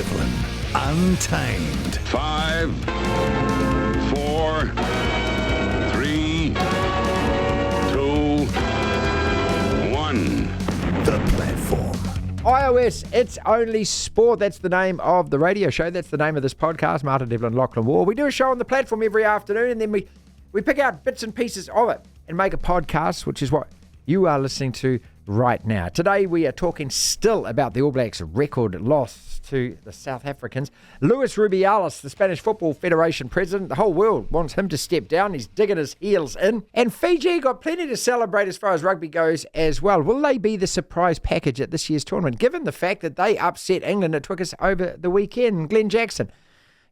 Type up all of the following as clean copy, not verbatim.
Devlin, Untamed. 5, 4, 3, 2, 1. The Platform. iOS, It's Only Sport. That's the name of the radio show. That's the name of this podcast. Martin, Devlin, Lachlan Wall. We do a show on the platform every afternoon, and then we pick out bits and pieces of it and make a podcast, which is what you are listening to right now. Today we are talking still about the All Blacks' record loss to the South Africans. Luis Rubiales, the Spanish Football Federation president, the whole world wants him to step down. He's digging his heels in. And Fiji got plenty to celebrate as far as rugby goes as well. Will they be the surprise package at this year's tournament, given the fact that they upset England at Twickenham over the weekend? Glen Jackson,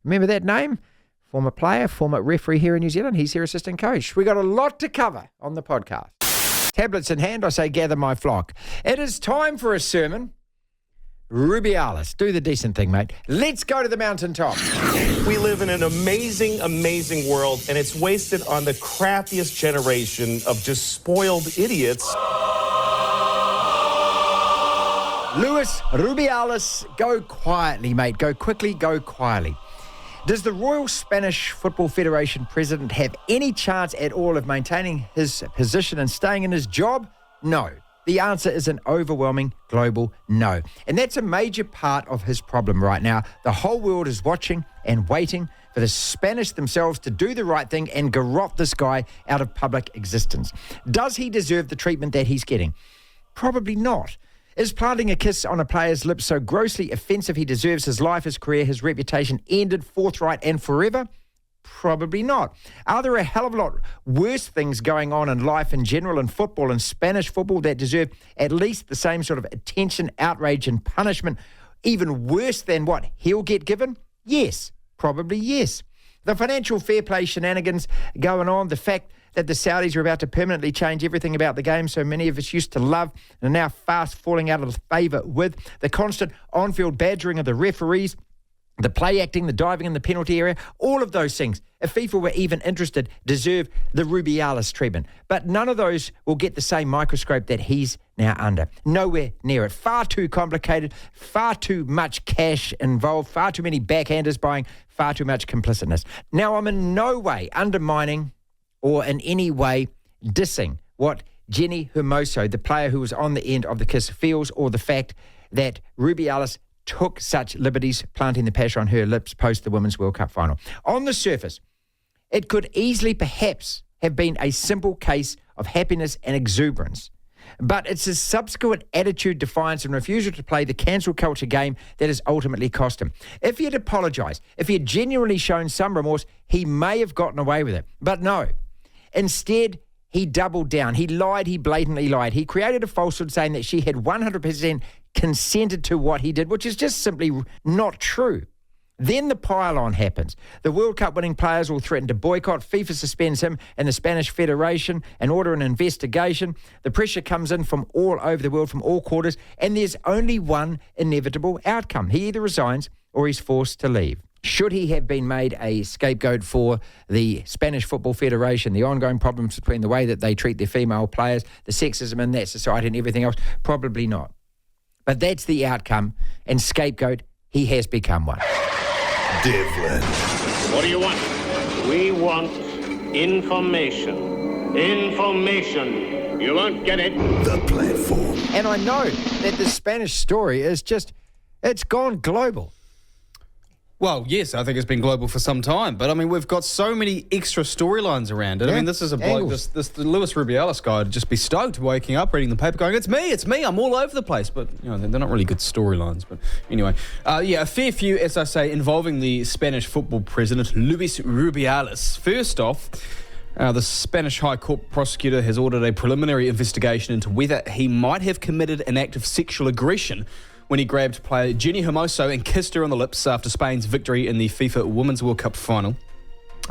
remember that name? Former player, former referee here in New Zealand. He's here assistant coach. We got a lot to cover on the podcast. Tablets in hand, I say gather my flock. It is time for a sermon. Rubiales, do the decent thing, mate. Let's go to the mountaintop. We live in an amazing, amazing world, and it's wasted on the crappiest generation of just spoiled idiots. Luis Rubiales, go quietly, mate. Go quickly, go quietly. Does the Royal Spanish Football Federation president have any chance at all of maintaining his position and staying in his job? No. The answer is an overwhelming global no. And that's a major part of his problem right now. The whole world is watching and waiting for the Spanish themselves to do the right thing and garrote this guy out of public existence. Does he deserve the treatment that he's getting? Probably not. Is planting a kiss on a player's lips so grossly offensive he deserves his life, his career, his reputation ended forthright and forever? Probably not. Are there a hell of a lot worse things going on in life in general, in football and Spanish football, that deserve at least the same sort of attention, outrage and punishment, even worse than what he'll get given? Yes, probably yes. The financial fair play shenanigans going on, the fact that the Saudis are about to permanently change everything about the game so many of us used to love and are now fast falling out of favour with, the constant on-field badgering of the referees, the play acting, the diving in the penalty area, all of those things, if FIFA were even interested, deserve the Rubiales treatment. But none of those will get the same microscope that he's now under. Nowhere near it. Far too complicated, far too much cash involved, far too many backhanders buying, far too much complicitness. Now, I'm in no way undermining or in any way dissing what Jenny Hermoso, the player who was on the end of the kiss, feels, or the fact that Rubiales took such liberties planting the passion on her lips post the Women's World Cup final. On the surface, it could easily perhaps have been a simple case of happiness and exuberance. But it's his subsequent attitude, defiance and refusal to play the cancel culture game that has ultimately cost him. If he had apologised, if he had genuinely shown some remorse, he may have gotten away with it. But no. Instead, he doubled down. He lied. He blatantly lied. He created a falsehood saying that she had 100% consented to what he did, which is just simply not true. Then the pile-on happens. The World Cup winning players will threaten to boycott. FIFA suspends him and the Spanish Federation and order an investigation. The pressure comes in from all over the world, from all quarters, and there's only one inevitable outcome. He either resigns or he's forced to leave. Should he have been made a scapegoat for the Spanish Football Federation, the ongoing problems between the way that they treat their female players, the sexism in that society and everything else? Probably not. But that's the outcome, and scapegoat, he has become one. Devlin. What do you want? We want information. Information. You won't get it. The Platform. And I know that the Spanish story is just, it's gone global. Well, yes, I think it's been global for some time. But, I mean, we've got so many extra storylines around it. Yeah. I mean, this is a bloke, the Luis Rubiales guy would just be stoked waking up, reading the paper, going, it's me, I'm all over the place. But, you know, they're not really good storylines. But anyway, a fair few, as I say, involving the Spanish football president, Luis Rubiales. First off, the Spanish High Court prosecutor has ordered a preliminary investigation into whether he might have committed an act of sexual aggression when he grabbed player Jenny Hermoso and kissed her on the lips after Spain's victory in the FIFA Women's World Cup final.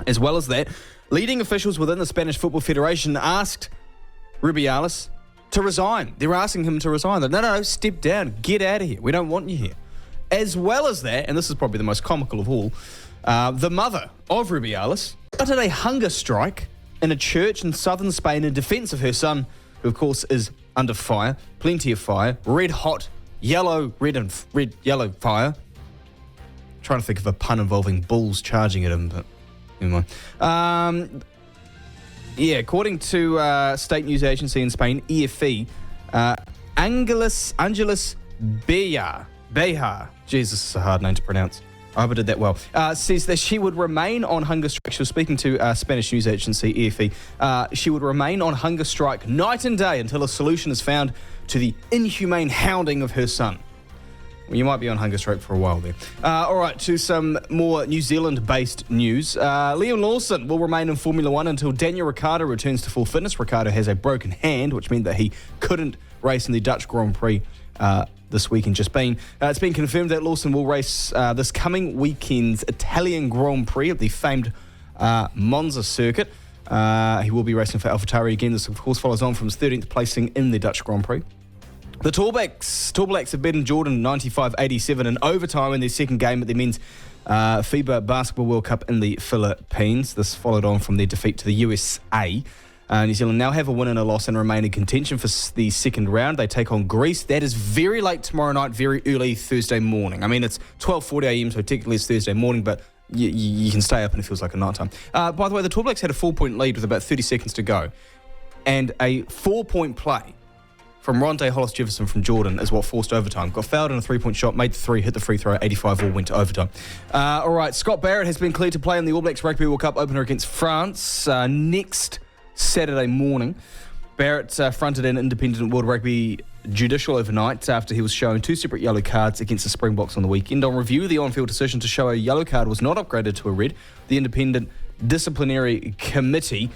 As well as that, leading officials within the Spanish Football Federation asked Rubiales to resign. They're asking him to resign. No, step down. Get out of here. We don't want you here. As well as that, and this is probably the most comical of all, the mother of Rubiales started a hunger strike in a church in southern Spain in defence of her son, who of course is under fire, plenty of fire, red hot, yellow fire. trying to think of a pun involving bulls charging at him, but never mind. According to state news agency in Spain, EFE, Angelis Bejar, Jesus, it's a hard name to pronounce. I hope I did that well. Says that she would remain on hunger strike. She was speaking to Spanish news agency EFE. She would remain on hunger strike night and day until a solution is found to the inhumane hounding of her son. Well, you might be on hunger strike for a while there. All right, to some more New Zealand-based news. Liam Lawson will remain in Formula One until Daniel Ricciardo returns to full fitness. Ricciardo has a broken hand, which meant that he couldn't race in the Dutch Grand Prix this weekend just been. It's been confirmed that Lawson will race this coming weekend's Italian Grand Prix at the famed Monza circuit. He will be racing for AlphaTauri again. This, of course, follows on from his 13th placing in the Dutch Grand Prix. The Tall Blacks have beaten Jordan 95-87 in overtime in their second game at the men's FIBA Basketball World Cup in the Philippines. This followed on from their defeat to the USA. New Zealand now have a win and a loss and remain in contention for the second round. They take on Greece. That is very late tomorrow night, very early Thursday morning. I mean, it's 12:40 a.m, so technically it's Thursday morning, but you can stay up and it feels like a night time. By the way, the Tall Blacks had a 4-point lead with about 30 seconds to go. And a 4-point play from Ronde Hollis-Jefferson from Jordan is what forced overtime. Got fouled in a 3-point shot, made the 3, hit the free throw, 85 all, went to overtime. All right, Scott Barrett has been cleared to play in the All Blacks Rugby World Cup opener against France next Saturday morning. Barrett fronted an independent World Rugby judicial overnight after he was shown 2 separate yellow cards against the Springboks on the weekend. On review, the on-field decision to show a yellow card was not upgraded to a red. The independent disciplinary committee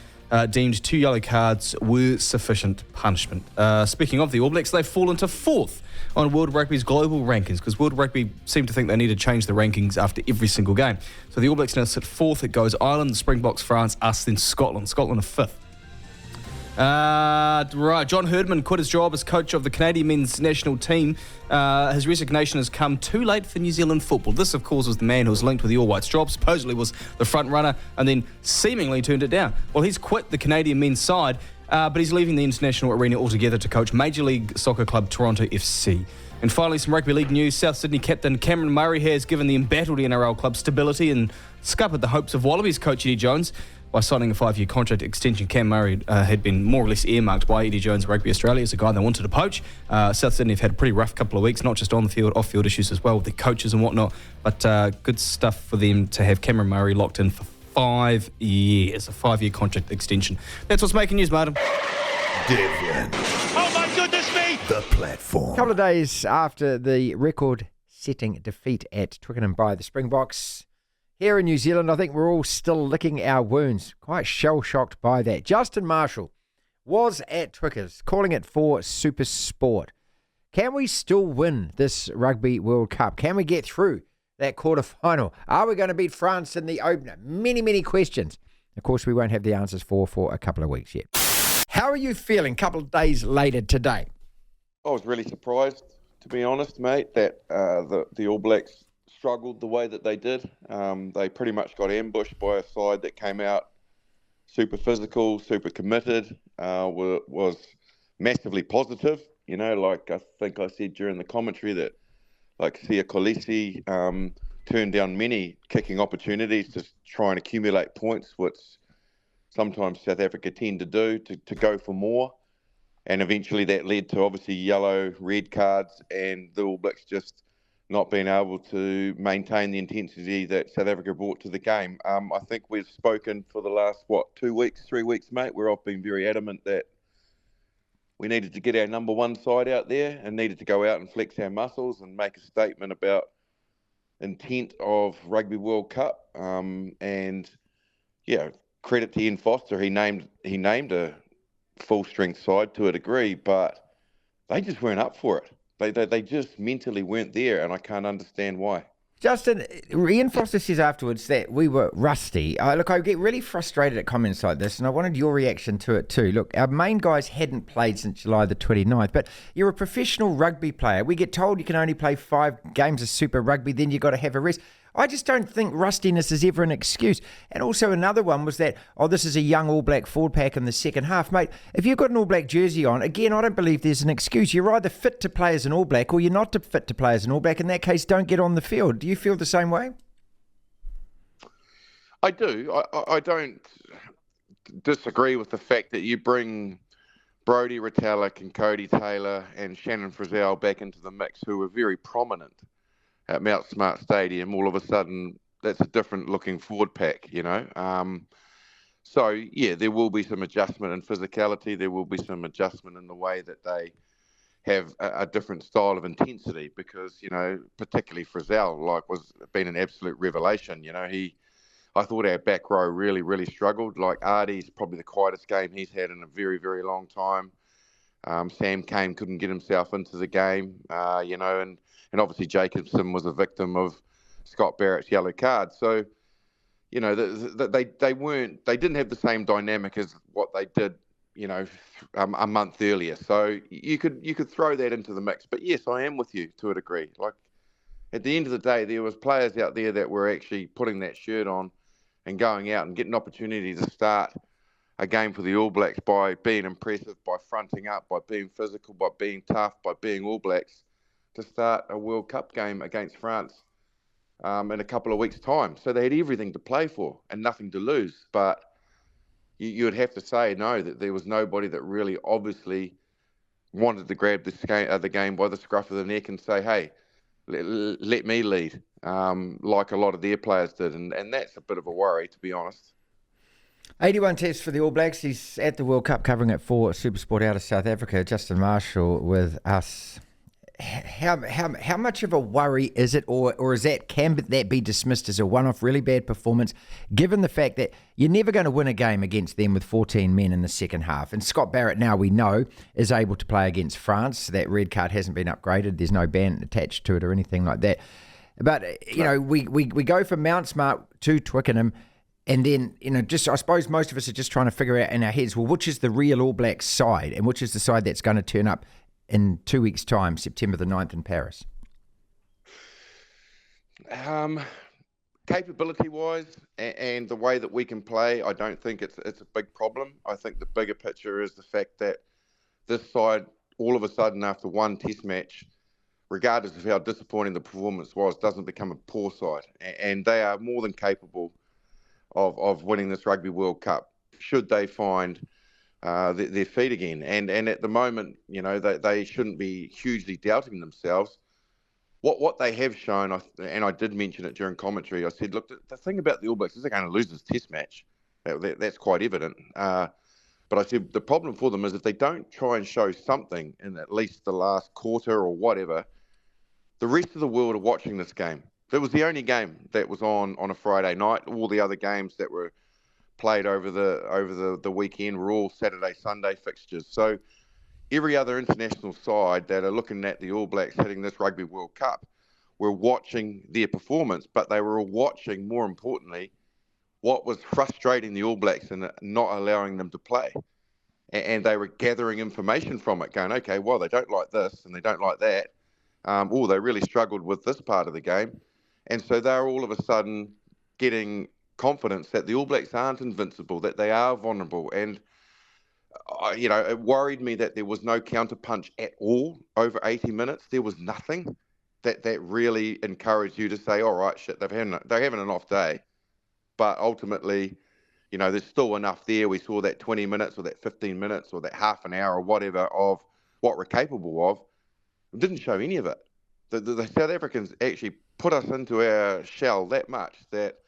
deemed 2 yellow cards were sufficient punishment. Speaking of the All Blacks, they've fallen to 4th on World Rugby's global rankings because World Rugby seem to think they need to change the rankings after every single game. So the All Blacks now sit 4th. It goes Ireland, the Springboks, France, us, then Scotland. Scotland are 5th. Right, John Herdman quit his job as coach of the Canadian men's national team. His resignation has come too late for New Zealand football. This, of course, was the man who was linked with the All Whites job, supposedly was the front runner, and then seemingly turned it down. Well, he's quit the Canadian men's side, but he's leaving the international arena altogether to coach Major League Soccer club Toronto FC. And finally, some rugby league news. South Sydney captain Cameron Murray has given the embattled NRL club stability and scuppered the hopes of Wallabies coach Eddie Jones by signing a 5-year contract extension. Cam Murray had been more or less earmarked by Eddie Jones Rugby Australia as a guy they wanted to poach. South Sydney have had a pretty rough couple of weeks, not just on the field, off-field issues as well with their coaches and whatnot. But good stuff for them to have Cameron Murray locked in for 5 years, a 5-year contract extension. That's what's making news, Martin. Devlin. Oh my goodness me! The platform. A couple of days after the record-setting defeat at Twickenham by the Springboks, here in New Zealand, I think we're all still licking our wounds, quite shell-shocked by that. Justin Marshall was at Twickers, calling it for Super Sport. Can we still win this Rugby World Cup? Can we get through that quarter-final? Are we going to beat France in the opener? Many, many questions. Of course, we won't have the answers for a couple of weeks yet. How are you feeling a couple of days later today? I was really surprised, to be honest, mate, that the All Blacks struggled the way that they did. They pretty much got ambushed by a side that came out super physical, super committed, was massively positive. You know, like I think I said during the commentary that like Sia Kolisi turned down many kicking opportunities to try and accumulate points, which sometimes South Africa tend to do, to go for more. And eventually that led to obviously yellow, red cards, and the All Blacks just not being able to maintain the intensity that South Africa brought to the game. I think we've spoken for the last, 3 weeks, mate, where I've been very adamant that we needed to get our number one side out there and needed to go out and flex our muscles and make a statement about intent of Rugby World Cup. And, yeah, credit to Ian Foster. He named a full-strength side to a degree, but they just weren't up for it. They just mentally weren't there, and I can't understand why. Justin, Ian Foster says afterwards that we were rusty. Look, I get really frustrated at comments like this, and I wanted your reaction to it too. Look, our main guys hadn't played since July the 29th, but you're a professional rugby player. We get told you can only play 5 games of Super Rugby, then you've got to have a rest. I just don't think rustiness is ever an excuse. And also another one was that, this is a young All Black forward pack in the second half. Mate, if you've got an All Black jersey on, again, I don't believe there's an excuse. You're either fit to play as an All Black or you're not fit to play as an All Black. In that case, don't get on the field. Do you feel the same way? I do. I don't disagree with the fact that you bring Brodie Retallick and Cody Taylor and Shannon Frizzell back into the mix, who were very prominent at Mount Smart Stadium. All of a sudden, that's a different looking forward pack, So, yeah, there will be some adjustment in physicality. There will be some adjustment in the way that they have a different style of intensity because, particularly Frizzell, was been an absolute revelation. I thought our back row really, really struggled. Artie's probably the quietest game he's had in a very, very long time. Sam Cane couldn't get himself into the game, and obviously Jacobson was a victim of Scott Barrett's yellow card. So, they didn't have the same dynamic as what they did, a month earlier. So you could throw that into the mix. But yes, I am with you to a degree. At the end of the day, there was players out there that were actually putting that shirt on and going out and getting an opportunity to start a game for the All Blacks by being impressive, by fronting up, by being physical, by being tough, by being All Blacks to start a World Cup game against France in a couple of weeks' time. So they had everything to play for and nothing to lose. But you would have to say, no, that there was nobody that really obviously wanted to grab the game by the scruff of the neck and say, hey, let me lead, like a lot of their players did. And that's a bit of a worry, to be honest. 81 tests for the All Blacks. He's at the World Cup covering it for Supersport out of South Africa. Justin Marshall with us. How much of a worry is it, or can that be dismissed as a one-off really bad performance, given the fact that you're never going to win a game against them with 14 men in the second half? And Scott Barrett, now we know, is able to play against France. That red card hasn't been upgraded. There's no ban attached to it or anything like that. But, we go from Mount Smart to Twickenham, and then, I suppose most of us are just trying to figure out in our heads, well, which is the real All Blacks side and which is the side that's going to turn up in 2 weeks' time, September the 9th in Paris? Capability-wise and the way that we can play, I don't think it's a big problem. I think the bigger picture is the fact that this side, all of a sudden, after one test match, regardless of how disappointing the performance was, doesn't become a poor side. And they are more than capable of winning this Rugby World Cup, should they find their feet again. And at the moment, they shouldn't be hugely doubting themselves. What they have shown, and I did mention it during commentary, I said, look, the thing about the All Blacks is they're going to lose this test match. That's quite evident. But I said the problem for them is if they don't try and show something in at least the last quarter or whatever, the rest of the world are watching this game. It was the only game that was on a Friday night. All the other games that were played over the weekend were all Saturday, Sunday fixtures. So every other international side that are looking at the All Blacks hitting this Rugby World Cup were watching their performance, but they were watching, more importantly, what was frustrating the All Blacks and not allowing them to play. And they were gathering information from it, going, okay, well, they don't like this and they don't like that. They really struggled with this part of the game. And so they're all of a sudden getting confidence that the All Blacks aren't invincible, that they are vulnerable. And, it worried me that there was no counterpunch at all over 80 minutes. There was nothing that really encouraged you to say, all right, shit, they're having an off day. But ultimately, there's still enough there. We saw that 20 minutes or that 15 minutes or that half an hour or whatever of what we're capable of. It didn't show any of it. The South Africans actually put us into our shell that much that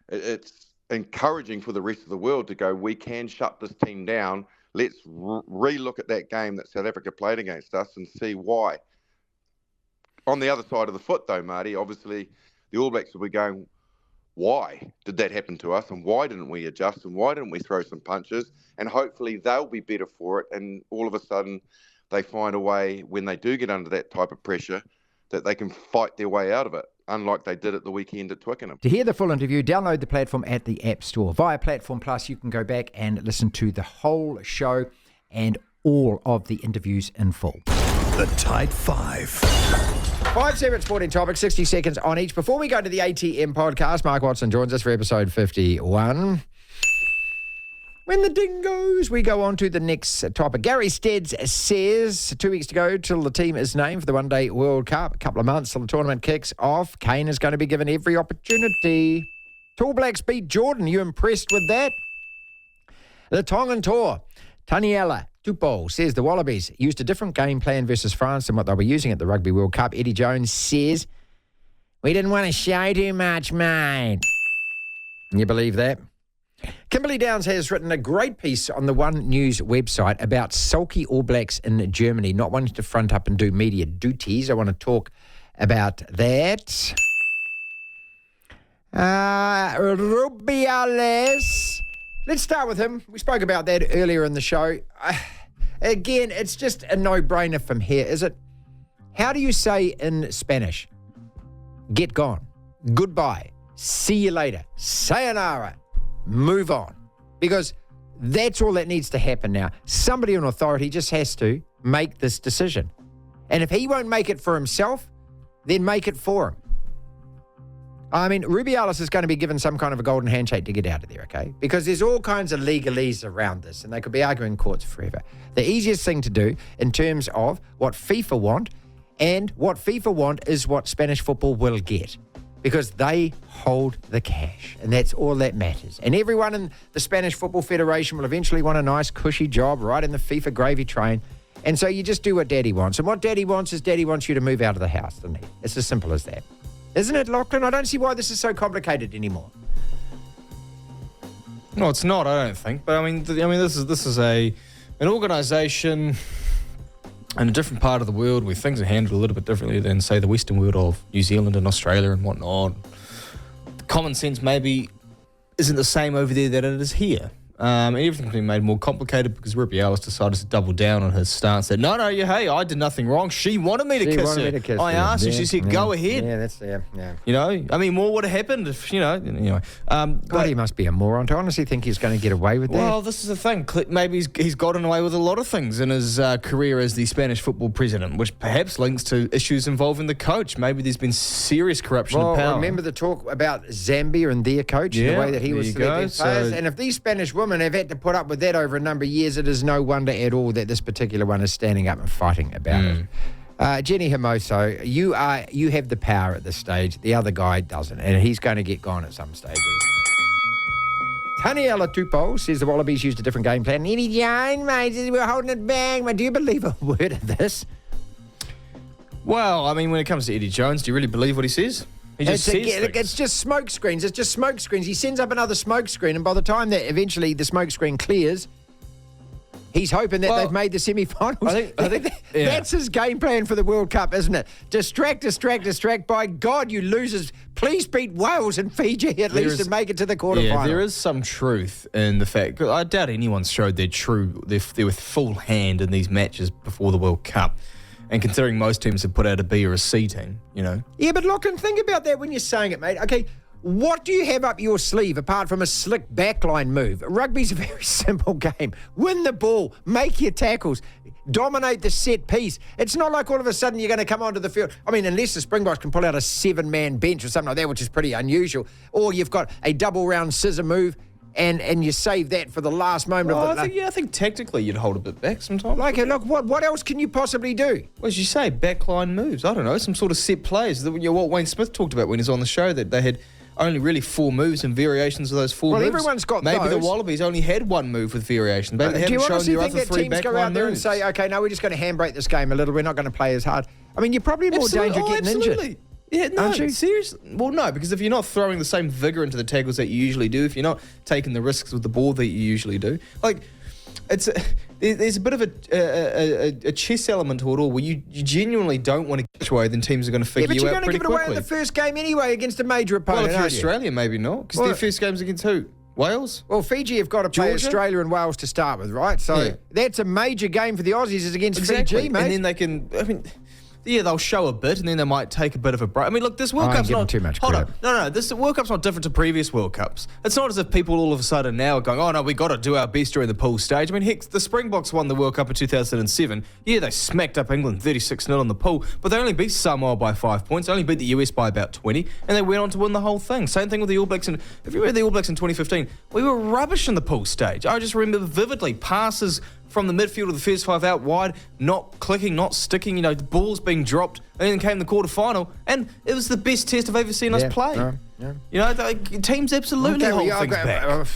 it's encouraging for the rest of the world to go, we can shut this team down. Let's re-look at that game that South Africa played against us and see why. On the other side of the foot, though, Marty, obviously the All Blacks will be going, why did that happen to us? And why didn't we adjust? And why didn't we throw some punches? And hopefully they'll be better for it. And all of a sudden they find a way, when they do get under that type of pressure, that they can fight their way out of it, unlike they did at the weekend at Twickenham. To hear the full interview, download the platform at the App Store. Via Platform Plus, you can go back and listen to the whole show and all of the interviews in full. The Tide 5. 5 separate sporting topics, 60 seconds on each. Before we go to the ATM podcast, Mark Watson joins us for episode 51. When the ding goes, we go on to the next topic. Gary Steads says 2 weeks to go till the team is named for the One Day World Cup. A couple of months till the tournament kicks off. Kane is going to be given every opportunity. Tall Blacks beat Jordan. You impressed with that? The Tongan Tour. Taniela Tupou says the Wallabies used a different game plan versus France than what they'll be using at the Rugby World Cup. Eddie Jones says, we didn't want to show too much, mate. You believe that? Kimberly Downs has written a great piece on the One News website about sulky All Blacks in Germany, not wanting to front up and do media duties. I want to talk about that. Rubiales. Let's start with him. We spoke about that earlier in the show. Again, it's just a no-brainer from here, is it? How do you say in Spanish? Get gone. Goodbye. See you later. Sayonara. Move on. Because that's all that needs to happen now. Somebody in authority just has to make this decision. And if he won't make it for himself, then make it for him. I mean, Rubiales is going to be given some kind of a golden handshake to get out of there, okay? Because there's all kinds of legalese around this, and they could be arguing courts forever. The easiest thing to do in terms of what FIFA want, and what FIFA want is what Spanish football will get, because they hold the cash, and that's all that matters. And everyone in the Spanish Football Federation will eventually want a nice, cushy job right in the FIFA gravy train. And so you just do what Daddy wants. And what Daddy wants is Daddy wants you to move out of the house, doesn't he? It's as simple as that. Isn't it, Lachlan? I don't see why this is so complicated anymore. No, it's not. I don't think. But I mean, this is an organisation in a different part of the world where things are handled a little bit differently than, say, the Western world of New Zealand and Australia and whatnot. Common sense maybe isn't the same over there that it is here. Everything's been made more complicated because Rubiales decided to double down on his stance that, no, hey, I did nothing wrong. She wanted me to kiss her. I asked her. She said, go ahead. Yeah, that's yeah. You know, I mean, more would have happened if, anyway. God, he must be a moron to honestly think he's going to get away with that. Well, this is the thing. Maybe he's gotten away with a lot of things in his career as the Spanish football president, which perhaps links to issues involving the coach. Maybe there's been serious corruption of power. Remember the talk about Zambia and their coach and the way that he was selecting players? And if these Spanish women have had to put up with that over a number of years, it is no wonder at all that this particular one is standing up and fighting about it. Jenny Hermoso, you have the power at this stage. The other guy doesn't, and he's going to get gone at some stage. Taniela Tupou says the Wallabies used a different game plan. Eddie Jones, mate, we're holding it back. Mate, do you believe a word of this? Well, I mean, when it comes to Eddie Jones, do you really believe what he says? He just says things. It's just smoke screens. It's just smoke screens. He sends up another smoke screen, and by the time that eventually the smoke screen clears, he's hoping that they've made the semi-finals. I think that's his game plan for the World Cup, isn't it? Distract. By God, you losers, please beat Wales and Fiji at least and make it to the quarterfinals. Yeah, there is some truth in the fact. I doubt anyone's showed their full hand in these matches before the World Cup. And considering most teams have put out a B or a C team, Yeah, but look and think about that when you're saying it, mate. Okay, what do you have up your sleeve apart from a slick backline move? Rugby's a very simple game. Win the ball, make your tackles, dominate the set piece. It's not like all of a sudden you're going to come onto the field. I mean, unless the Springboks can pull out a 7-man bench or something like that, which is pretty unusual, or you've got a double round scissor move. And you save that for the last moment of the... I think tactically you'd hold a bit back sometimes. Look, what else can you possibly do? Well, as you say, backline moves. I don't know, some sort of set plays. What Wayne Smith talked about when he was on the show, that they had only really 4 moves and variations of those 4 moves. Well, everyone's got Maybe those. The Wallabies only had 1 move with variations. Maybe they haven't shown their other 3 backline moves. Do you honestly think that teams go out there and say, okay, no, we're just going to handbrake this game a little, we're not going to play as hard? I mean, you're probably in more danger of getting injured. Yeah, no, seriously. Well, no, because if you're not throwing the same vigour into the tackles that you usually do, if you're not taking the risks with the ball that you usually do, there's a bit of a chess element to it all where you genuinely don't want to give away, then teams are going to figure you out pretty quickly. But you're going to give it away in the first game anyway against a major opponent. Well, if you're Australia, maybe not, because their first game's against who? Wales? Well, Fiji have got to play Australia and Wales to start with, right? So that's a major game for the Aussies is against Fiji, mate. And then they can... Yeah, they'll show a bit, and then they might take a bit of a break. I mean, look, this World Cup's not... too much credit. No, this World Cup's not different to previous World Cups. It's not as if people all of a sudden now are going, oh, no, we got to do our best during the pool stage. I mean, heck, the Springboks won the World Cup in 2007. Yeah, they smacked up England 36-0 in the pool, but they only beat Samoa by 5 points, only beat the US by about 20, and they went on to win the whole thing. Same thing with the All Blacks. If you remember the All Blacks in 2015, we were rubbish in the pool stage. I just remember vividly passes from the midfield of the first 5 out wide, not clicking, not sticking, the balls being dropped, and then came the quarterfinal, and it was the best test I've ever seen us play. You know, teams absolutely hold things back.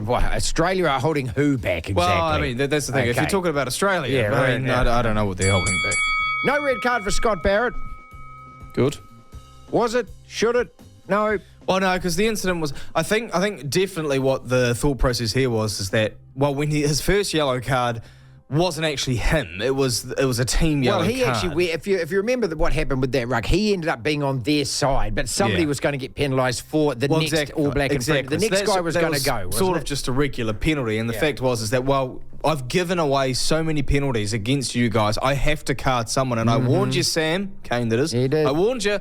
What, Australia are holding who back exactly? Well, I mean, that's the thing. If you're talking about Australia, I don't know what they're holding back. No red card for Scott Barrett. Good. Was it? Should it? No. Well, no, because the incident was. I think definitely what the thought process here is that when his first yellow card wasn't actually him. It was a team yellow card. Actually, if you remember what happened with that ruck, he ended up being on their side, but somebody was going to get penalised for the next All Black. Exactly. The next guy was going to go. Sort of just a regular penalty, and the fact was that I've given away so many penalties against you guys. I have to card someone, and I warned you, Sam Kane. That is, he did. I warned you.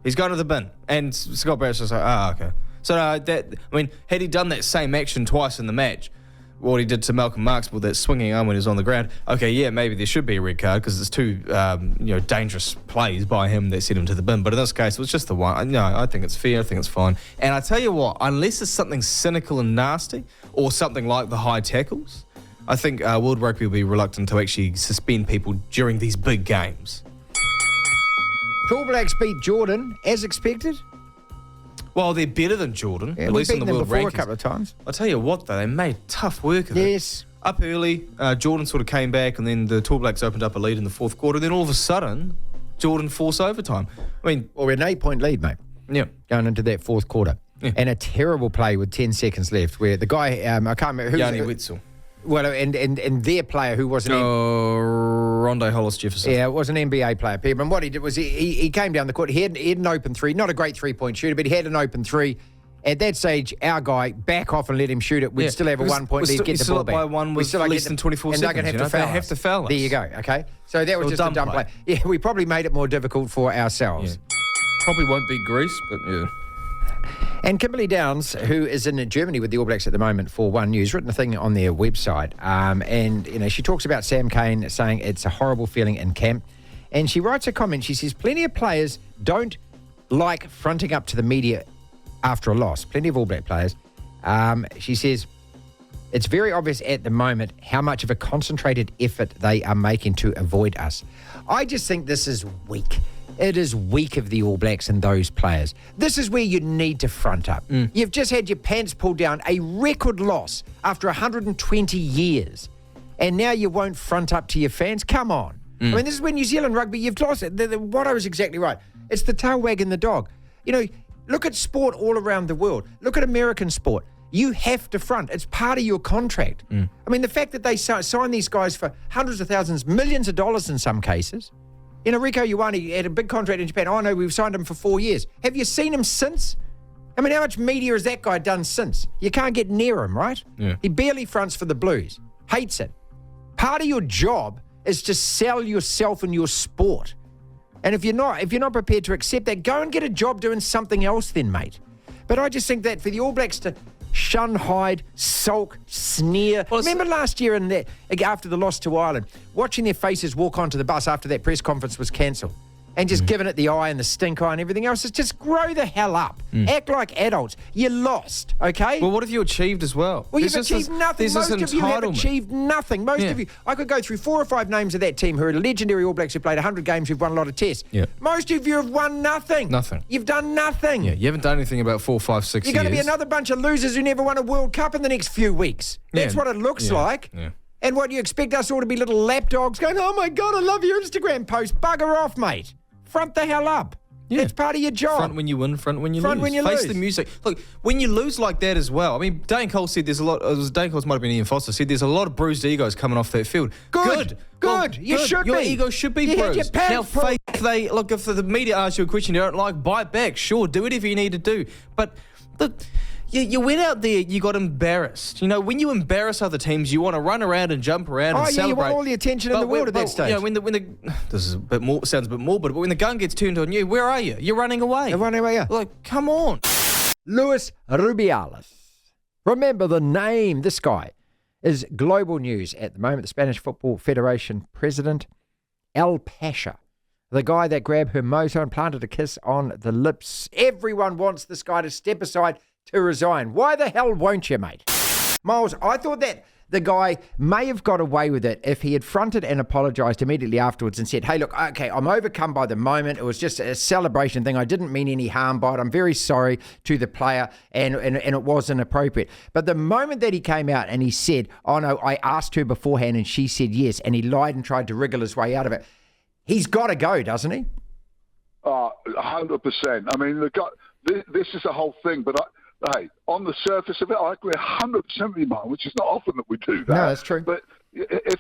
He's going to the bin, and Scott Barrett's just like, okay. So had he done that same action twice in the match, what he did to Malcolm Marks with that swinging arm when he was on the ground, okay, yeah, maybe there should be a red card because it's two dangerous plays by him that sent him to the bin. But in this case, it was just the one. No, I think it's fair. I think it's fine. And I tell you what, unless it's something cynical and nasty or something like the high tackles, I think World Rugby will be reluctant to actually suspend people during these big games. All Blacks beat Jordan as expected. Well, they're better than Jordan, at we've least in the beaten them world before rankings. a couple of times. I'll tell you what, though, they made tough work of it. Yes. Up early, Jordan sort of came back, and then the Tall Blacks opened up a lead in the fourth quarter. Then all of a sudden, Jordan forced overtime. I mean, we're an 8-point lead, mate. Yeah. Going into that fourth quarter. Yeah. And a terrible play with 10 seconds left where the guy, I can't remember who Yanni Witzel. Well, and their player who was Rondé Hollis Jefferson. Yeah, it was an NBA player. And what he did was he came down the court. He had an open three, not a great three-point shooter, but he had an open three. At that stage, our guy, back off and let him shoot it. We'd still have a 1-point lead, get the ball back. By one with less than 24 and seconds. And they have to foul us. There you go, okay? So that was just a dumb play. Yeah, we probably made it more difficult for ourselves. Yeah. Probably won't beat Greece, but yeah. And Kimberly Downs, who is in Germany with the All Blacks at the moment for One News, written a thing on their website. And she talks about Sam Cane saying it's a horrible feeling in camp. And she writes a comment. She says, plenty of players don't like fronting up to the media after a loss. Plenty of All Black players. She says, it's very obvious at the moment how much of a concentrated effort they are making to avoid us. I just think this is weak. It is weak of the All Blacks and those players. This is where you need to front up. You've just had your pants pulled down, a record loss after 120 years. And now you won't front up to your fans? Come on. I mean, this is when New Zealand rugby, you've lost it. Watto is exactly right. It's the tail wagging the dog. Look at sport all around the world. Look at American sport. You have to front. It's part of your contract. I mean, the fact that they sign these guys for hundreds of thousands, millions of dollars in some cases. Rico Ioane had a big contract in Japan. Oh, no, we've signed him for 4 years. Have you seen him since? I mean, how much media has that guy done since? You can't get near him, right? Yeah. He barely fronts for the Blues. Hates it. Part of your job is to sell yourself and your sport. And if you're not prepared to accept that, go and get a job doing something else then, mate. But I just think that for the All Blacks to shun, hide, sulk, sneer. Remember last year after the loss to Ireland, watching their faces walk onto the bus after that press conference was cancelled and just giving it the eye and the stink eye and everything else. It's just grow the hell up. Act like adults. You lost, okay? Well, what have you achieved as well? Well, you've achieved nothing. Most of you have achieved nothing. Most of you. I could go through 4 or 5 names of that team who are legendary All Blacks who played 100 games, who've won a lot of tests. Yeah. Most of you have won nothing. Nothing. You've done nothing. Yeah, you haven't done anything about 4, 5, 6 years. You're going to be another bunch of losers who never won a World Cup in the next few weeks. That's what it looks like. Yeah. And what, you expect us all to be little lapdogs going, oh my God, I love your Instagram post. Bugger off, mate. Front the hell up. Yeah. It's part of your job. Front when you win, front when you front lose. When you Face lose. the music. Look, when you lose like that as well, I mean, Dane Cole said there's a lot, Dane Cole's might have been Ian Foster, said there's a lot of bruised egos coming off that field. Good. Well, you should Your be. ego should be bruised. Now, if the media asks you a question you don't like, bite back. Sure, do whatever you need to do. But look, you went out there, you got embarrassed. When you embarrass other teams, you want to run around and jump around and celebrate. You want all the attention in the world at that stage. This is a bit more, sounds a bit morbid, but when the gun gets turned on you, where are you? You're running away. You're running away, yeah. Like, come on. Luis Rubiales. Remember the name. This guy is global news at the moment. The Spanish Football Federation president, El Pasha. The guy that grabbed her moto and planted a kiss on the lips. Everyone wants this guy to step aside to resign. Why the hell won't you, mate? Miles, I thought that the guy may have got away with it if he had fronted and apologised immediately afterwards and said, hey, look, okay, I'm overcome by the moment. It was just a celebration thing. I didn't mean any harm by it. I'm very sorry to the player, and it was inappropriate. But the moment that he came out and he said, oh, no, I asked her beforehand and she said yes, and he lied and tried to wriggle his way out of it, he's got to go, doesn't he? 100%. I mean, this is the whole thing, but hey, on the surface of it, I agree 100% with you, Martin, which is not often that we do that. No, that's true. But if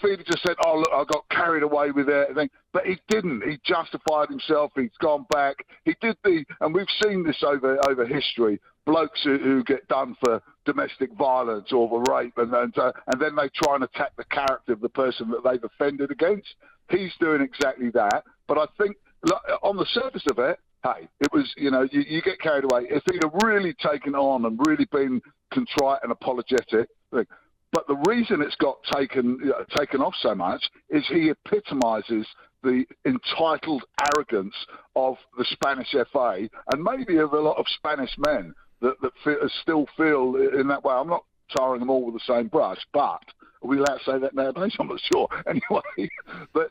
he'd just said, oh, look, I got carried away with it, but he didn't. He justified himself. He's gone back. He did and we've seen this over history, blokes who get done for domestic violence or for rape, and then they try and attack the character of the person that they've offended against. He's doing exactly that. But I think, on the surface of it, hey, it was, you get carried away. If he'd have really taken on and really been contrite and apologetic, but the reason it's got taken off so much is he epitomises the entitled arrogance of the Spanish FA and maybe of a lot of Spanish men that still feel in that way. I'm not tarring them all with the same brush, but are we allowed to say that nowadays? I'm not sure. Anyway, but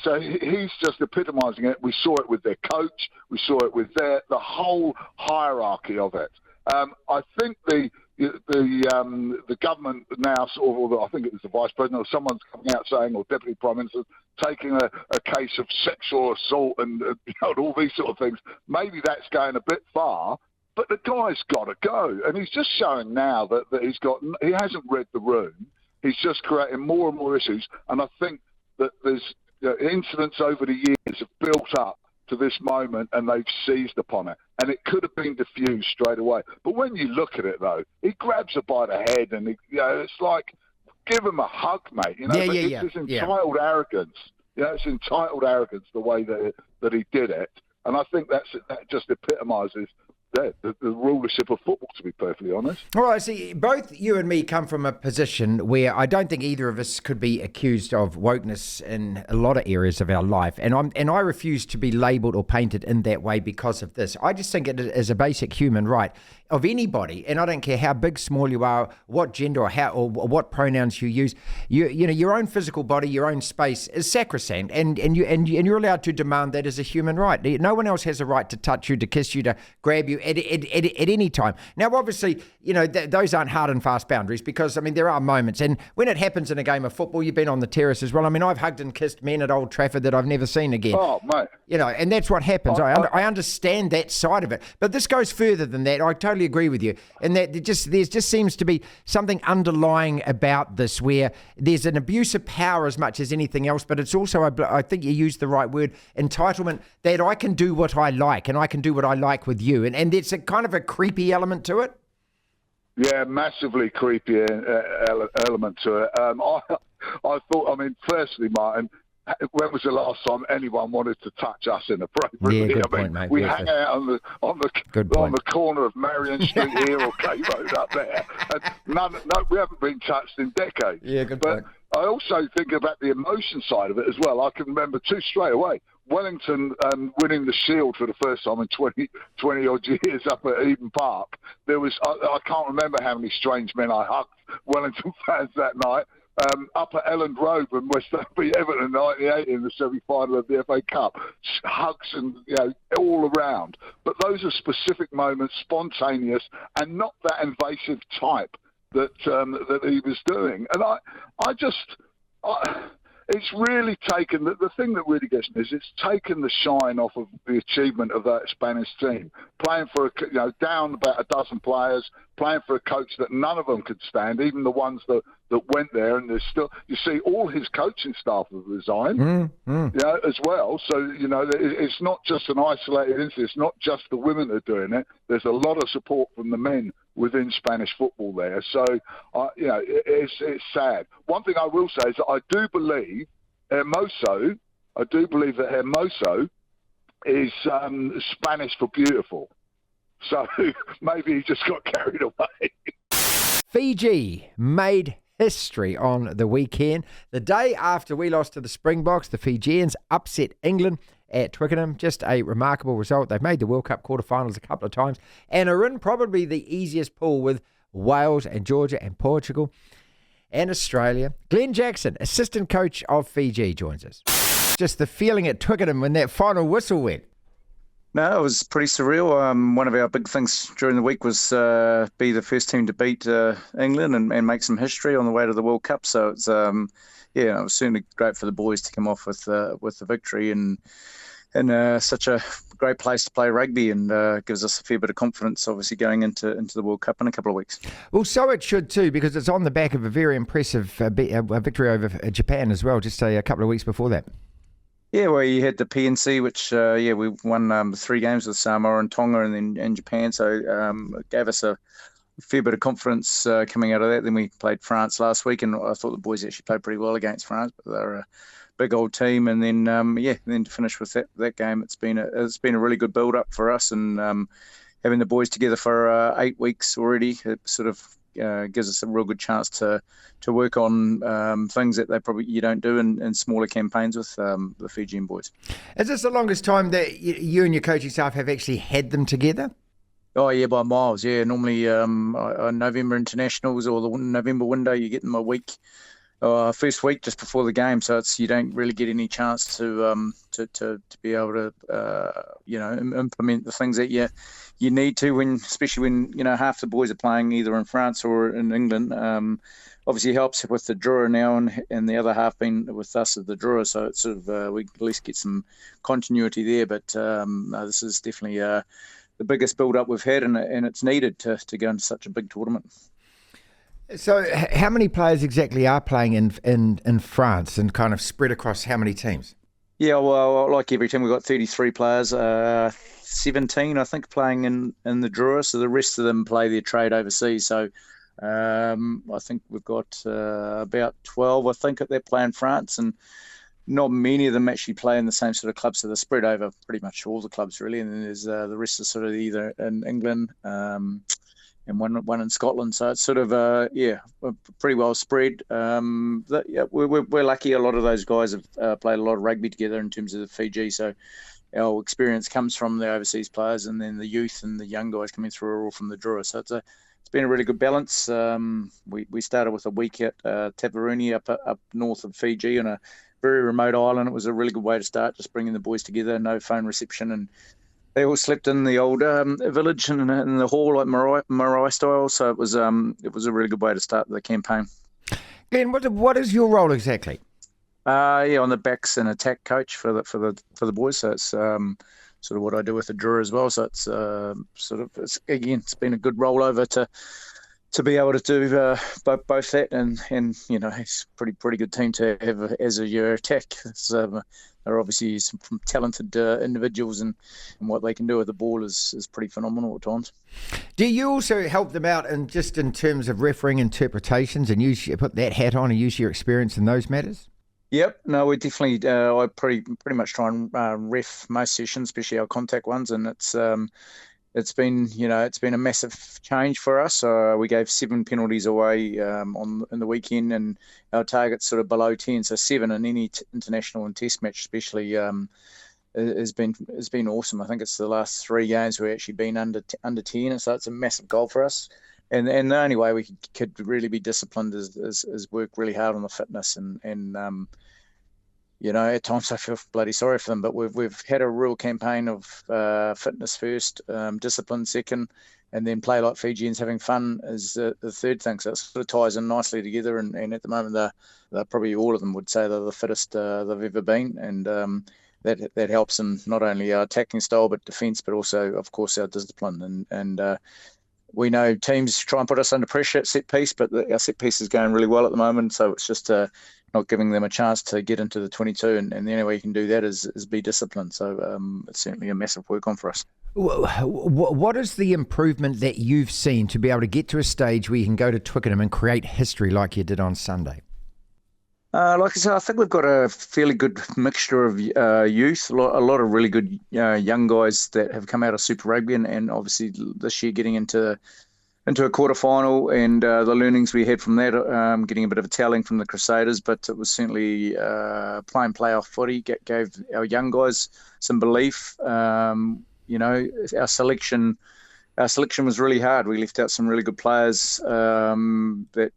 so he's just epitomising it. We saw it with their coach. We saw it with the whole hierarchy of it. I think the government now sort of, I think it was the vice president or someone's coming out saying, or deputy prime minister, taking a case of sexual assault and all these sort of things. Maybe that's going a bit far, but the guy's got to go, and he's just showing now that he hasn't read the room. He's just creating more and more issues, and I think that there's incidents over the years have built up to this moment and they've seized upon it. And it could have been diffused straight away. But when you look at it, though, he grabs her by the head and, it's like, give him a hug, mate. It's this entitled arrogance. It's entitled arrogance, the way that he did it. And I think that just epitomises the rulership of football, to be perfectly honest. All right, see, both you and me come from a position where I don't think either of us could be accused of wokeness in a lot of areas of our life, and I refuse to be labelled or painted in that way because of this. I just think it is a basic human right of anybody, and I don't care how big, small you are, what gender or what pronouns you use. Your own physical body, your own space is sacrosanct, and you're allowed to demand that as a human right. No one else has a right to touch you, to kiss you, to grab you at any time. Now, obviously, those aren't hard and fast boundaries because, there are moments. And when it happens in a game of football, you've been on the terrace as well. I've hugged and kissed men at Old Trafford that I've never seen again. Oh, mate. And that's what happens. I understand that side of it. But this goes further than that. I totally agree with you. And that there just seems to be something underlying about this where there's an abuse of power as much as anything else. But it's also, I think you used the right word, entitlement, that I can do what I like and I can do what I like with you. And it's a kind of a creepy element to it. Yeah, massively creepy element to it. I thought, firstly, Martin, when was the last time anyone wanted to touch us inappropriately? Yeah, good point, mate. We hang out on the corner of Marion Street here or K Road up there, and we haven't been touched in decades. Yeah, good point. I also think about the emotion side of it as well. I can remember two straight away. Wellington winning the Shield for the first time in 20 odd years up at Eden Park. There was I can't remember how many strange men I hugged Wellington fans that night. Up at Elland Road when West Ham beat Everton in '98 in the semi-final of the FA Cup, hugs and all around. But those are specific moments, spontaneous, and not that invasive type that he was doing. And it's really taken, the thing that really gets me is it's taken the shine off of the achievement of that Spanish team. Playing for, down about a dozen players, playing for a coach that none of them could stand, even the ones that went there. And there's still, you see, all his coaching staff have resigned, as well. So, it's not just an isolated incident. It's not just the women that are doing it. There's a lot of support from the men within Spanish football there. So, it's sad. One thing I will say is that I do believe that Hermoso is Spanish for beautiful. So maybe he just got carried away. Fiji made history on the weekend. The day after we lost to the Springboks, the Fijians upset England at Twickenham. Just a remarkable result. They've made the World Cup quarterfinals a couple of times and are in probably the easiest pool with Wales and Georgia and Portugal. and Australia. Glen Jackson, assistant coach of Fiji, joins us. Just the feeling at Twickenham when that final whistle went. No, it was pretty surreal. One of our big things during the week was be the first team to beat England and make some history on the way to the World Cup. So it's it was certainly great for the boys to come off with the victory and such a great place to play rugby, and gives us a fair bit of confidence, obviously, going into the World Cup in a couple of weeks. Well, so it should too, because it's on the back of a very impressive victory over Japan as well, just a couple of weeks before that. Yeah, well, you had the PNC, which, we won 3 games with Samoa and Tonga and Japan, so it gave us a fair bit of confidence coming out of that. Then we played France last week, and I thought the boys actually played pretty well against France, but they're a big old team. And then, then to finish with that game, it's been a really good build-up for us, and having the boys together for 8 weeks already, it sort of gives us a real good chance to work on things that you don't do in smaller campaigns with the Fijian boys. Is this the longest time that you and your coaching staff have actually had them together? Oh yeah, by miles. Yeah, normally November internationals or the November window, you get them a week, first week just before the game, so you don't really get any chance to be able to implement the things that you need to, especially when half the boys are playing either in France or in England. Obviously helps with the drawer now, and the other half been with us as the drawer, so it's sort of we at least get some continuity there. But this is definitely the biggest build-up we've had, and it's needed to go into such a big tournament. So how many players exactly are playing in France, and kind of spread across how many teams? Yeah, well, like every team, we've got 33 players, 17, I think, playing in the drawer, so the rest of them play their trade overseas. So I think we've got about 12, I think, that play in France, and not many of them actually play in the same sort of clubs, so they're spread over pretty much all the clubs, really. And then there's the rest is sort of either in England and one in Scotland. So it's sort of, pretty well spread. We're lucky a lot of those guys have played a lot of rugby together in terms of the Fiji, so our experience comes from the overseas players, and then the youth and the young guys coming through are all from the drawer. So it's been a really good balance. We started with a week at Tavaruni up north of Fiji on a very remote island. It was a really good way to start, just bringing the boys together, no phone reception, and they all slept in the old village in the hall, like marae style. So it was a really good way to start the campaign. Glenn, what is your role exactly? On the backs and attack coach for the boys. So it's sort of what I do with the drawer as well. So it's it's been a good rollover to be able to do both that and it's a pretty good team to have as your attack. They're obviously some talented individuals, and what they can do with the ball is pretty phenomenal at times. Do you also help them out in terms of refereeing interpretations, and put that hat on and use your experience in those matters? Yep, no, we definitely. I pretty much try and ref most sessions, especially our contact ones, and it's been a massive change for us. We gave 7 penalties away in the weekend, and our target's sort of below 10, so 7 in any international and test match, especially, has been awesome. I think it's the last 3 games we've actually been under 10, so it's a massive goal for us. And the only way we could really be disciplined is work really hard on the fitness and at times I feel bloody sorry for them, but we've had a real campaign of fitness first, discipline second, and then play like Fijians, having fun is the third thing. So it sort of ties in nicely together. And at the moment, they're probably all of them would say they're the fittest they've ever been, and that helps in not only our attacking style but defence, but also, of course, our discipline. And we know teams try and put us under pressure at set piece, but our set piece is going really well at the moment. So it's just not giving them a chance to get into the 22. And the only way you can do that is be disciplined. So it's certainly a massive work on for us. What is the improvement that you've seen to be able to get to a stage where you can go to Twickenham and create history like you did on Sunday? Like I said, I think we've got a fairly good mixture of youth, a lot of really good young guys that have come out of Super Rugby, and obviously this year getting into a quarter-final, and the learnings we had from that, getting a bit of a telling from the Crusaders, but it was certainly playing playoff footy, gave our young guys some belief. Our selection was really hard. We left out some really good players that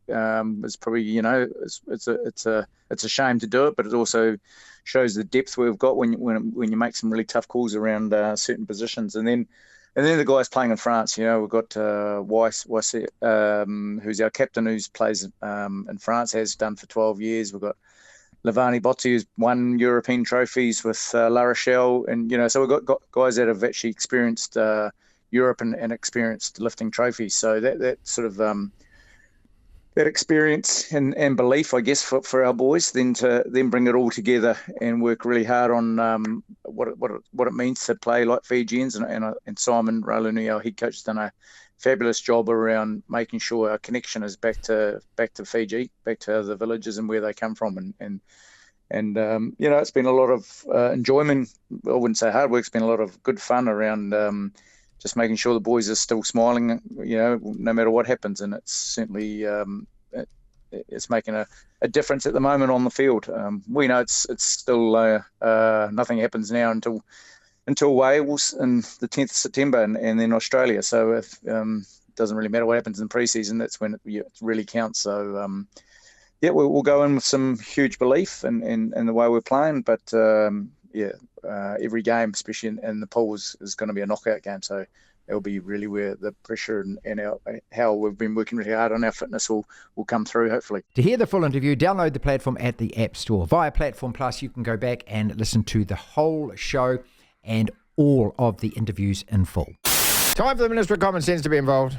is probably, you know, it's a shame to do it, but it also shows the depth we've got when you make some really tough calls around certain positions. And then the guys playing in France, you know, we've got Weiss, who's our captain, who plays in France, has done for 12 years. We've got Lavani Botti, who's won European trophies with La Rochelle, and you know, so we've got guys that have actually experienced Europe and experienced lifting trophies. So that sort of that experience and belief, I guess, for our boys, then bring it all together and work really hard on what it means to play like Fijians, and Simon Rauluni, our head coach, has done a fabulous job around making sure our connection is back to Fiji, back to the villages and where they come from, and you know, it's been a lot of enjoyment. I wouldn't say hard work. It's been a lot of good fun around just making sure the boys are still smiling, you know, no matter what happens. And it's certainly it's making a difference at the moment on the field. We know it's still nothing happens now until Wales and the 10th of September and then Australia. So if it doesn't really matter what happens in pre-season, that's when it really counts. So yeah, we'll go in with some huge belief in the way we're playing, but every game, especially in the pool, is going to be a knockout game. So it'll be really where the pressure and how we've been working really hard on our fitness will come through, hopefully. To hear the full interview, download the platform at the App Store. Via Platform Plus, you can go back and listen to the whole show and all of the interviews in full. Time for the Minister of Common Sense to be involved.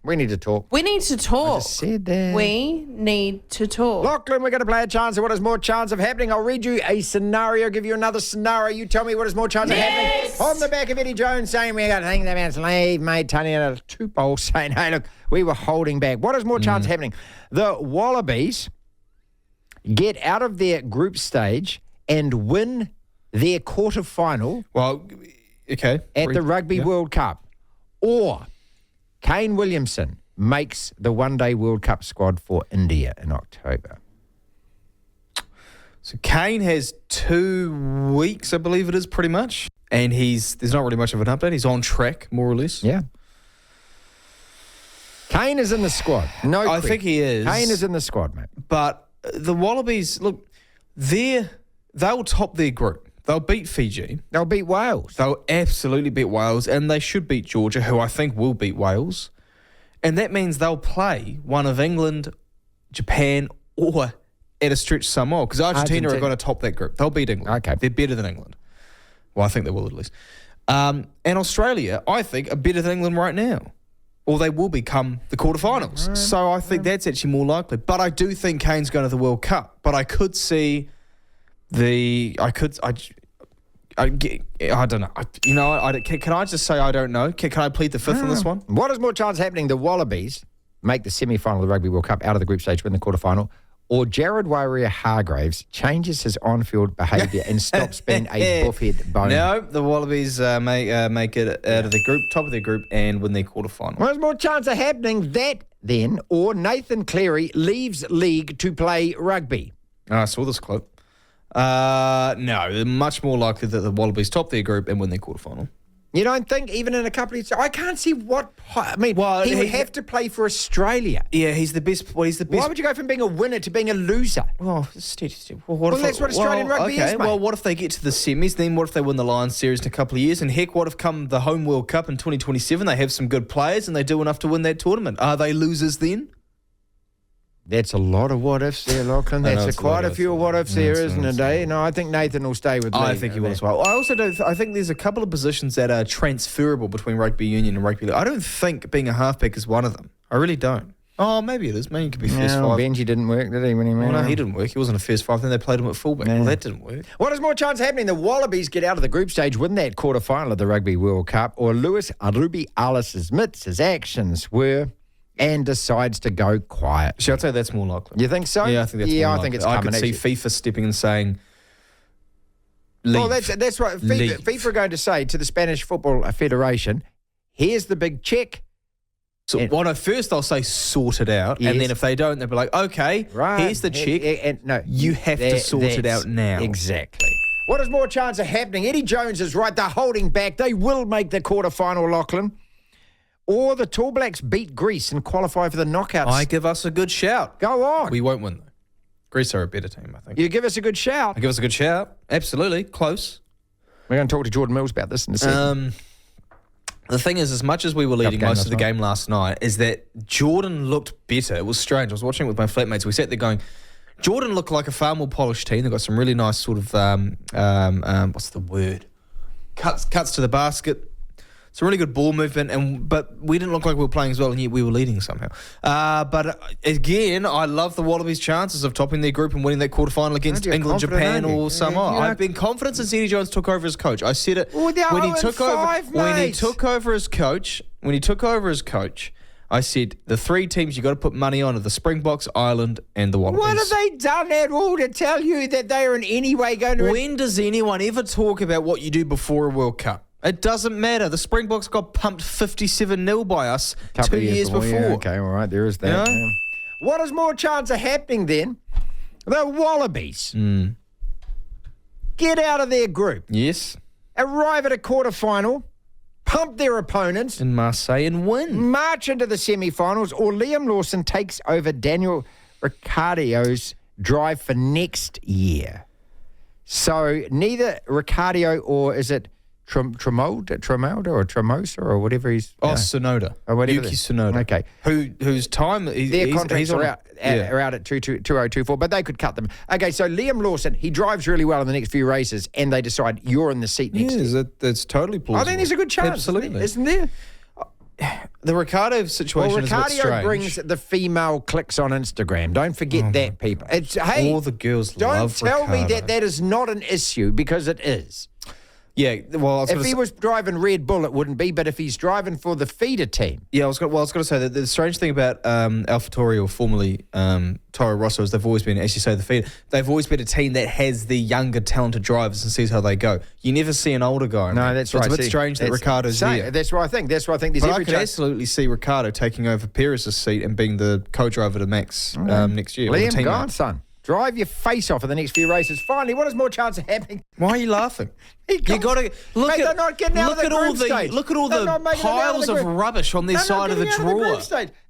We need to talk. We need to talk. I just said that. We need to talk. Lachlan, we're going to play a chance of what is more chance of happening. I'll read you a scenario, give you another scenario. You tell me what is more chance of happening. On the back of Eddie Jones saying we got to think about leave, mate, Tony and a two-bowl saying, hey, look, we were holding back. What is more chance happening? The Wallabies get out of their group stage and win their quarter-final at the Rugby World Cup, or Kane Williamson makes the one-day World Cup squad for India in October. So Kane has 2 weeks, I believe it is, pretty much. And there's not really much of an update. He's on track, more or less. Yeah. Kane is in the squad. I think he is. Kane is in the squad, mate. But the Wallabies, look, they'll top their group. They'll beat Fiji. They'll beat Wales. They'll absolutely beat Wales, and they should beat Georgia, who I think will beat Wales. And that means they'll play one of England, Japan, or at a stretch Samoa, because Argentina are going to top that group. They'll beat England. Okay. They're better than England. Well, I think they will at least. And Australia, I think, are better than England right now. Or they will become the quarterfinals. So I think that's actually more likely. But I do think Kane's going to the World Cup. But I could see I don't know. Can I just say I don't know? Can I plead the fifth on this one? What is more chance happening? The Wallabies make the semi-final of the Rugby World Cup, out of the group stage, win the quarterfinal, or Jared Waerea-Hargreaves changes his on-field behaviour and stops being a buffhead bone? No, the Wallabies make it out of the group, top of their group, and win their quarterfinal. What is more chance of happening? That then, or Nathan Cleary leaves league to play rugby? I saw this clip. No, they're much more likely that the Wallabies top their group and win their quarterfinal. You don't think even in a couple of years? I can't see what. I mean, he would have to play for Australia. Yeah, he's the best. Well, he's the best. Why would you go from being a winner to being a loser? Well, that's what Australian rugby is, mate. Well, what if they get to the semis? Then what if they win the Lions series in a couple of years? And heck, what if come the home World Cup in 2027, they have some good players and they do enough to win that tournament? Are they losers then? That's a lot of what-ifs there, Lachlan. That's quite a few what-ifs there, isn't it, eh? No, I think Nathan will stay with league. I think he will as well. I also don't. I think there's a couple of positions that are transferable between rugby union and rugby league. I don't think being a halfback is one of them. I really don't. Oh, maybe it is. Maybe it could be first five. Benji didn't work, did he, when he moved? No, he didn't work. He wasn't a first five. Then they played him at fullback. Well, that didn't work. What is more chance happening? The Wallabies get out of the group stage, win that quarter-final of the Rugby World Cup, or Luis Rubiales admits his actions were and decides to go quiet. I'd say that's more likely. You think so? Yeah, I think that's more likely. I think it's coming. I could see FIFA stepping and saying, leave. Well, that's what FIFA are going to say to the Spanish Football Federation. Here's the big check. So, first I'll say sort it out, and then if they don't, they'll be like, okay, here's the check. No, you have to sort it out now. Exactly. What is more chance of happening? Eddie Jones is right. They're holding back. They will make the quarterfinal, Lachlan. or the Tall Blacks beat Greece and qualify for the knockouts? I give us a good shout. Go on. We won't win, though. Greece are a better team, I think. You give us a good shout. I give us a good shout. Absolutely. Close. We're going to talk to Jordan Mills about this in a second. The thing is, as much as we were leading most of the game last night, is that Jordan looked better. It was strange. I was watching it with my flatmates. We sat there going, Jordan looked like a far more polished team. They've got some really nice sort of, what's the word? Cuts to the basket. It's a really good ball movement, but we didn't look like we were playing as well, and yet we were leading somehow. But again, I love the Wallabies' chances of topping their group and winning that quarterfinal against England, Japan, or Samoa. I've been confident since Eddie Jones took over as coach. I said it when he took over as coach. I said the three teams you got to put money on are the Springboks, Ireland, and the Wallabies. What have they done at all to tell you that they are in any way going to? When does anyone ever talk about what you do before a World Cup? It doesn't matter. The Springboks got pumped 57-0 by us 2 years before. Yeah, okay, all right, there is that. You know? What is more chance of happening then? The Wallabies get out of their group. Yes. Arrive at a quarterfinal, pump their opponents. In Marseille and win. March into the semi-finals, or Liam Lawson takes over Daniel Ricciardio's drive for next year. So neither Ricciardio or is it Tremoda or Tremosa or whatever he's... Sonoda. Or whatever. Yuki Sonoda. Okay. Whose time... Their contracts are out at 2024, but they could cut them. Okay, so Liam Lawson, he drives really well in the next few races, and they decide you're in the seat next year. That's totally plausible. I think there's a good chance. Absolutely. Isn't there? The Ricciardo situation is a bit strange. Ricciardo brings the female clicks on Instagram. Don't forget that, people. All the girls love Don't tell Ricciardo. me that is not an issue, because it is. Yeah, well... If he was driving Red Bull, it wouldn't be, but if he's driving for the feeder team... Yeah, I was going to say that the strange thing about AlphaTauri, or formerly Toro Rosso, is they've always been, as you say, the feeder. They've always been a team that has the younger, talented drivers and sees how they go. You never see an older guy. No, that's right. It's a bit strange that Ricciardo's there. That's what I think. There's but I could absolutely see Ricciardo taking over Perez's seat and being the co-driver to Max next year. Liam, go on, son. Drive your face off in the next few races. Finally, what is more chance of happening? Why are you laughing? You got to look at all the piles of rubbish on their side of the drawer.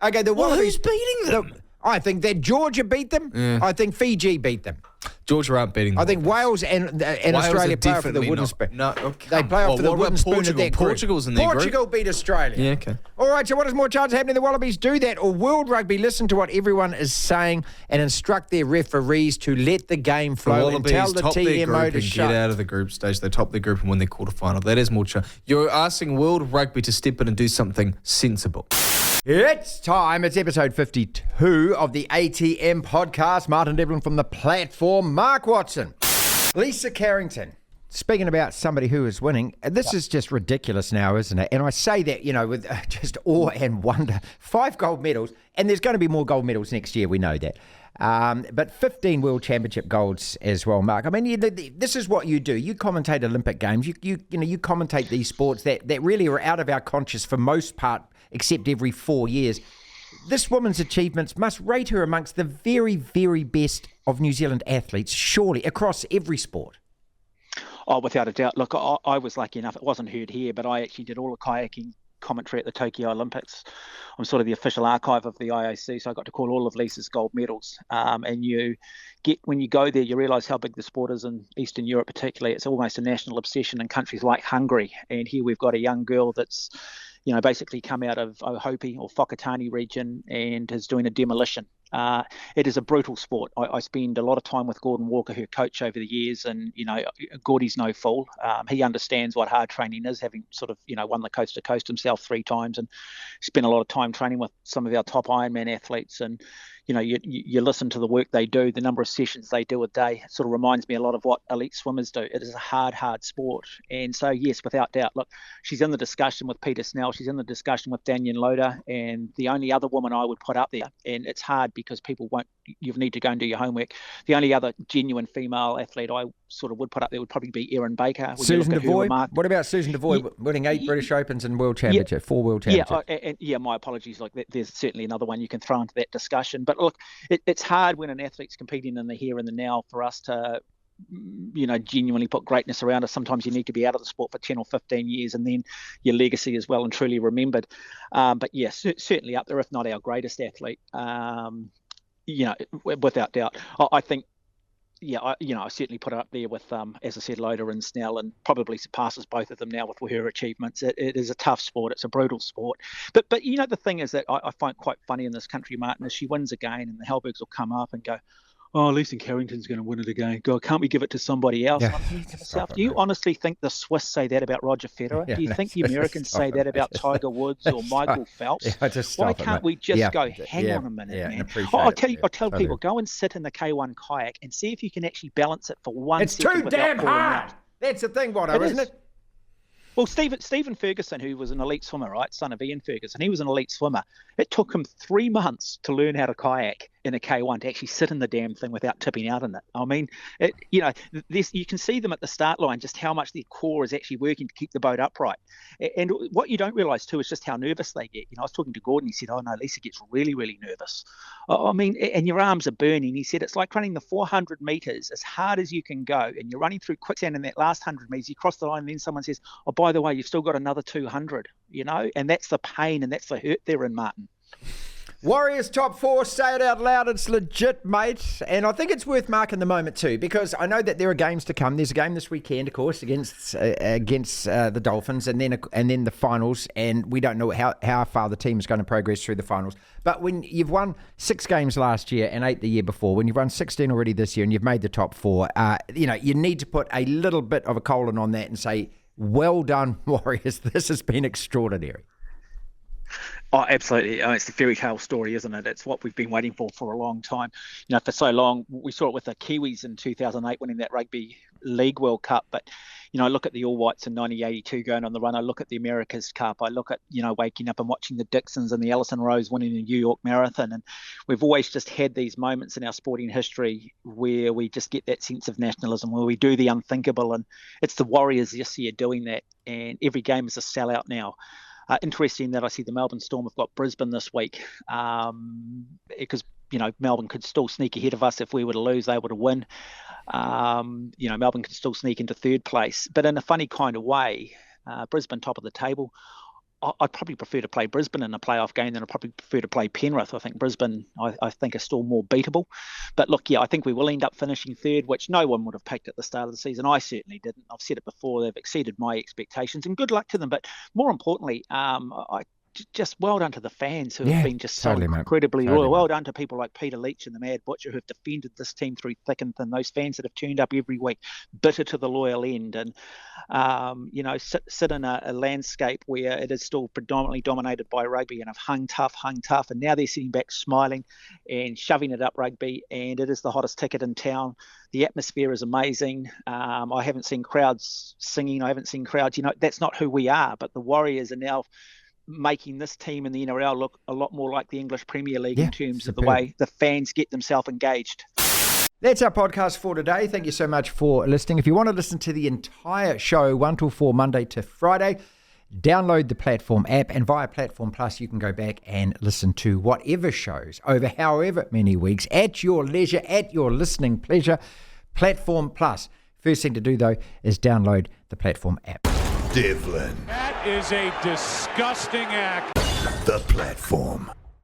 Okay, the Wallabies. Who's beating them? I think that Georgia beat them. Yeah. I think Fiji beat them. Georgia aren't beating them. I think Wales and Australia play off for the wooden spoon. No, they play off for the wooden spoon of their group. Portugal's in their group. Portugal beat Australia. Yeah, okay. All right, so what is more chance of happening? The Wallabies do that, or World Rugby listen to what everyone is saying and instruct their referees to let the game flow and tell the TMO to shut. Get out of the group stage. They top their group and win their quarterfinal. That is more chance. You're asking World Rugby to step in and do something sensible. It's time. It's episode 52 of the ATM podcast. Martin Devlin from the platform. Mark Watson. Lisa Carrington. Speaking about somebody who is winning, this is just ridiculous now, isn't it? And I say that, with just awe and wonder. 5 gold medals, and there's going to be more gold medals next year, we know that. But 15 World Championship golds as well, Mark. I mean, this is what you do. You commentate Olympic Games. You commentate these sports that really are out of our conscious for most part, except every 4 years. This woman's achievements must rate her amongst the very, very best of New Zealand athletes, surely, across every sport. Oh, without a doubt. Look, I was lucky enough. It wasn't heard here, but I actually did all the kayaking commentary at the Tokyo Olympics. I'm sort of the official archive of the IOC, so I got to call all of Lisa's gold medals. And when you go there, you realise how big the sport is in Eastern Europe particularly. It's almost a national obsession in countries like Hungary. And here we've got a young girl that's basically come out of Ohope or Whakatane region and is doing a demolition. It is a brutal sport. I spend a lot of time with Gordon Walker, her coach, over the years, and Gordy's no fool. He understands what hard training is, having sort of won the coast to coast himself 3 times, and spent a lot of time training with some of our top Ironman athletes. And you listen to the work they do, the number of sessions they do a day. It sort of reminds me a lot of what elite swimmers do. It is a hard sport. And so, yes, without doubt, look, she's in the discussion with Peter Snell. She's in the discussion with Daniel Loader. And the only other woman I would put up there, and it's hard because people won't, you need to go and do your homework. The only other genuine female athlete I sort of would put up there would probably be Erin Baker. Susan Devoy. What about Susan Devoy winning 8 British Opens and World Championship, 4 World Championships? My apologies. Like, there's certainly another one you can throw into that discussion. But look, it's hard when an athlete's competing in the here and the now for us to genuinely put greatness around us. Sometimes you need to be out of the sport for 10 or 15 years and then your legacy is well and truly remembered. But yeah, certainly up there, if not our greatest athlete, without doubt. I think, I certainly put it up there with, as I said, Loader and Snell, and probably surpasses both of them now with her achievements. It is a tough sport. It's a brutal sport. But the thing is that I find quite funny in this country, Martin, is she wins again and the Halbergs will come up and go, oh, Lisa Carrington's going to win it again. God, can't we give it to somebody else? Yeah. I'm thinking to myself, do you honestly think the Swiss say that about Roger Federer? Yeah, do you think the Americans say that about Tiger Woods or Michael Phelps? Why can't we just go, hang on a minute, man? I tell people, go and sit in the K1 kayak and see if you can actually balance it for 1 It's second too without damn falling hard. out. That's the thing, Watto, isn't it? Well, Stephen Ferguson, who was an elite swimmer, right, son of Ian Ferguson, he was an elite swimmer. It took him 3 months to learn how to kayak in a K1 to actually sit in the damn thing without tipping out in it. I mean, you can see them at the start line, just how much their core is actually working to keep the boat upright. And what you don't realise too is just how nervous they get. I was talking to Gordon, he said, oh no, Lisa gets really, really nervous. I mean, and your arms are burning. He said, it's like running the 400 metres as hard as you can go, and you're running through quicksand in that last 100 metres, you cross the line, and then someone says, oh, by the way, you've still got another 200, and that's the pain and that's the hurt they're in, Martin. Warriors top 4, say it out loud, it's legit, mate. And I think it's worth marking the moment too, because I know that there are games to come. There's a game this weekend, of course, against the Dolphins, and then the finals, and we don't know how far the team is going to progress through the finals. But when you've won 6 games last year and 8 the year before, when you've won 16 already this year and you've made the top 4, you need to put a little bit of a colon on that and say, well done, Warriors. This has been extraordinary. Oh, absolutely. It's the fairy tale story, isn't it? It's what we've been waiting for a long time. For so long, we saw it with the Kiwis in 2008 winning that Rugby League World Cup. But, I look at the All Whites in 1982 going on the run. I look at the America's Cup. I look at, waking up and watching the Dixons and the Allison Rose winning the New York Marathon. And we've always just had these moments in our sporting history where we just get that sense of nationalism, where we do the unthinkable. And it's the Warriors this year doing that. And every game is a sellout now. Interesting that I see the Melbourne Storm have got Brisbane this week, because Melbourne could still sneak ahead of us if we were to lose, they were to win. Melbourne could still sneak into 3rd place, but in a funny kind of way, Brisbane top of the table. I'd probably prefer to play Brisbane in a playoff game than I'd probably prefer to play Penrith. I think Brisbane, I think, are still more beatable. But look, I think we will end up finishing 3rd, which no one would have picked at the start of the season. I certainly didn't. I've said it before. They've exceeded my expectations, and good luck to them. But more importantly, just well done to the fans who have been just so incredibly loyal. Well done to people like Peter Leach and the Mad Butcher who have defended this team through thick and thin. Those fans that have turned up every week, bitter to the loyal end, and sit in a landscape where it is still predominantly dominated by rugby, and have hung tough, and now they're sitting back smiling and shoving it up rugby, and it is the hottest ticket in town. The atmosphere is amazing. I haven't seen crowds singing. I haven't seen crowds. That's not who we are. But the Warriors are now making this team in the NRL look a lot more like the English Premier League in terms of the way the fans get themselves engaged. That's our podcast for today. Thank you so much for listening. If you want to listen to the entire show, 1 till 4, Monday to Friday, download the Platform app, and via Platform Plus, you can go back and listen to whatever shows over however many weeks at your leisure, at your listening pleasure. Platform Plus. First thing to do, though, is download the Platform app. Devlin. That is a disgusting act. The Platform.